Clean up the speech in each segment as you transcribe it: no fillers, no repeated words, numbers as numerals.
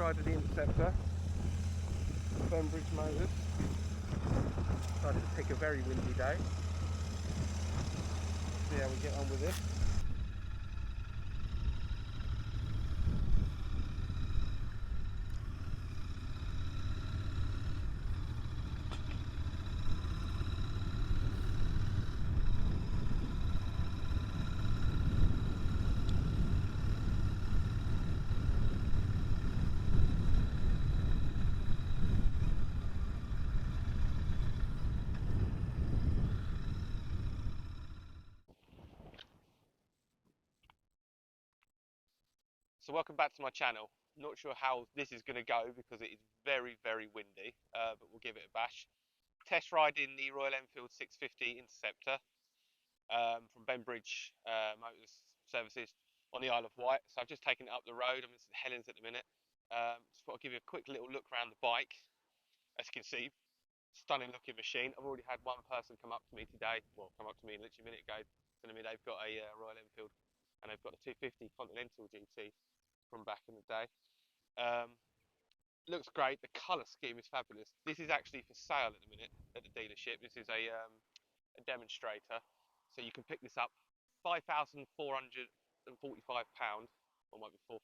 ride of the Interceptor, Bembridge motors. Decided to pick a very windy day. See how we get on with this. So welcome back to my channel. Not sure how this is going to go because it is very, very windy, but we'll give it a bash. Test riding the Royal Enfield 650 Interceptor from Bembridge Motors Services on the Isle of Wight. So I've just taken it up the road. I'm in St Helens at the minute. Just thought I'd give you a quick little look around the bike. As you can see, stunning looking machine. I've already had one person come up to me today, well, come up to me literally a minute ago, telling me they've got a Royal Enfield and they've got a 250 Continental GT from back in the day. Looks great. The colour scheme is fabulous. This is actually for sale at the minute at the dealership. This is a demonstrator, so you can pick this up £5,445, or might be £4,545,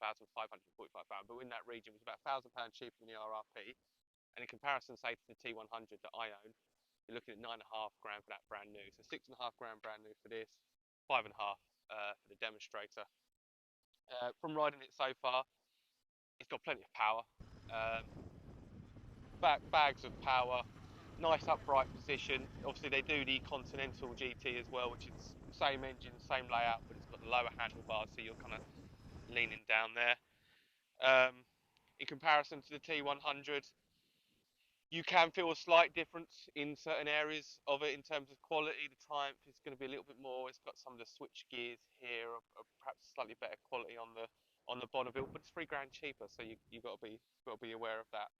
but in that region it was about £1,000 cheaper than the RRP. And in comparison, say, to the T100 that I own, you're looking at £9.5 grand for that brand new. So £6.5 grand brand new for this, £5.5 for the demonstrator. From riding it so far, it's got plenty of power, bags of power, nice upright position. Obviously they do the Continental GT as well, which is same engine, same layout, but it's got the lower handlebars, so you're kind of leaning down there. In comparison to the T100, you can feel a slight difference in certain areas of it in terms of quality. The Triumph is going to be a little bit more. It's got some of the switch gears here, or perhaps slightly better quality on the Bonneville, but it's £3 grand cheaper, so you got to be aware of that.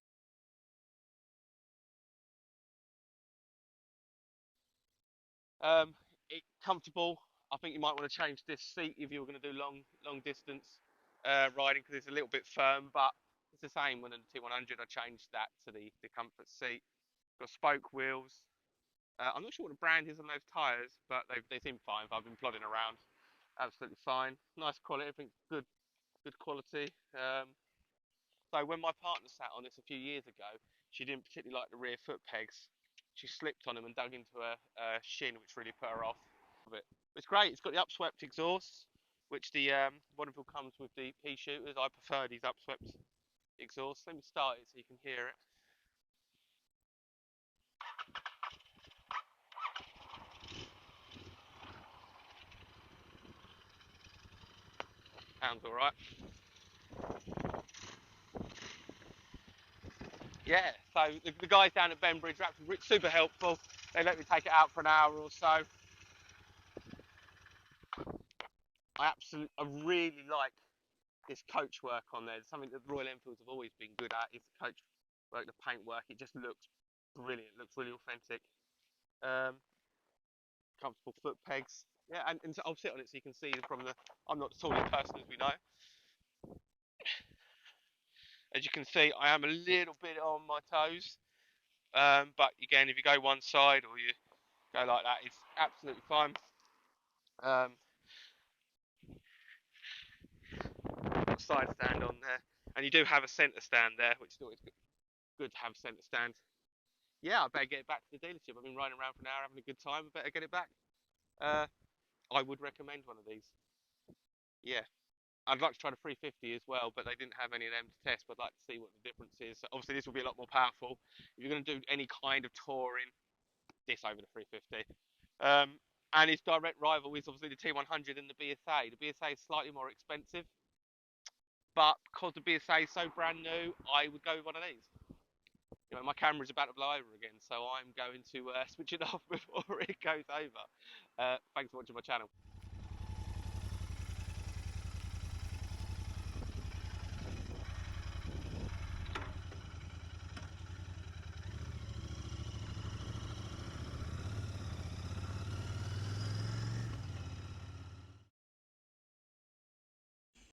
It's comfortable. I think you might want to change this seat if you're going to do long distance riding, because it's a little bit firm, but it's the same when the T100. I changed that to the comfort seat. Got spoke wheels. I'm not sure what the brand is on those tyres, but they seem fine. I've been plodding around, absolutely fine. Nice quality, everything's good quality. So when my partner sat on this a few years ago, she didn't particularly like the rear foot pegs. She slipped on them and dug into her shin, which really put her off. It's great. It's got the upswept exhaust, which the Bonneville comes with the pea shooters. I prefer these upswept exhausts. Let me start it so you can hear it. Sounds all right. Yeah, so the guys down at Bembridge were super helpful. They let me take it out for an hour or so. I really like this coach work on there. It's something that Royal Enfields have always been good at, is the coach work, the paint work. It just looks brilliant, looks really authentic. Comfortable foot pegs. Yeah, and so I'll sit on it so you can see from the, I'm not the tallest person, as we know. As you can see, I am a little bit on my toes. But again, if you go one side or you go like that, it's absolutely fine. Side stand on there, and you do have a centre stand there, which is always good to have a centre stand. Yeah, I better get it back to the dealership. I've been riding around for an hour having a good time. I better get it back. I would recommend one of these. Yeah, I'd like to try the 350 as well, but they didn't have any of them to test. But I'd like to see what the difference is. So obviously this will be a lot more powerful. If you're going to do any kind of touring, this over the 350. And its direct rival is obviously the T100 and the BSA. The BSA is slightly more expensive, but because the BSA is so brand new, I would go with one of these. You know, my camera's about to blow over again, so I'm going to switch it off before it goes over. Thanks for watching my channel.